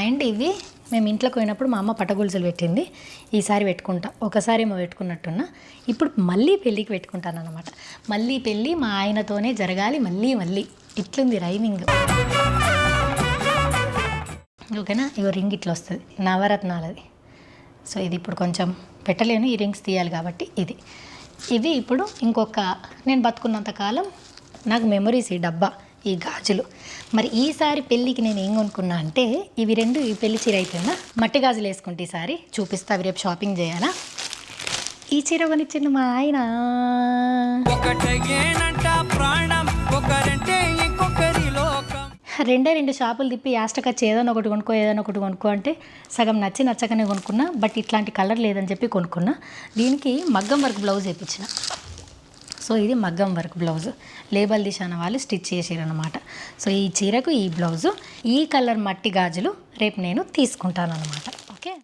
And ఇవి మేము ఇంట్లోకి పోయినప్పుడు మా అమ్మ పట్టగొలుసులు పెట్టింది. ఈసారి పెట్టుకుంటా, ఒకసారి ఏమో పెట్టుకున్నట్టున్నా, ఇప్పుడు మళ్ళీ పెళ్ళికి పెట్టుకుంటాను అనమాట. మళ్ళీ పెళ్ళి మా ఆయనతోనే జరగాలి, మళ్ళీ మళ్ళీ ఇట్లుంది రైమింగ్. ఓకేనా? ఇగో రింగ్ ఇట్లా వస్తుంది, నవరత్నాలది. సో ఇది ఇప్పుడు కొంచెం పెట్టలేను, ఈ రింగ్స్ తీయాలి కాబట్టి ఇవి ఇప్పుడు ఇంకొక నేను బతుకున్నంత కాలం నాకు మెమరీస్. ఈ డబ్బా, ఈ గాజులు. మరి ఈసారి పెళ్ళికి నేను ఏం కొనుక్కున్నా అంటే ఇవి రెండు, ఈ పెళ్లి చీర అయిపోయిందా, మట్టి గాజులు వేసుకుంటే ఈసారి చూపిస్తా. అవి రేపు షాపింగ్ చేయాలా. ఈ చీర కొనిచ్చిండు మా ఆయన. రెండు షాపులు తిప్పి యాస్టకొచ్చి ఏదైనా ఒకటి కొనుక్కో అంటే సగం నచ్చకనే కొనుక్కున్నా. బట్ ఇట్లాంటి కలర్ లేదని చెప్పి కొనుక్కున్నా. దీనికి మగ్గం వర్క్ బ్లౌజ్ వేయించిన. సో ఇది మగ్గం వర్క్ బ్లౌజ్, లేబల్ దిశాన వాళ్ళు స్టిచ్ చేసారనమాట. సో ఈ చీరకు ఈ బ్లౌజు, ఈ కలర్ మట్టి గాజులు రేపు నేను తీసుకుంటాను అనమాట.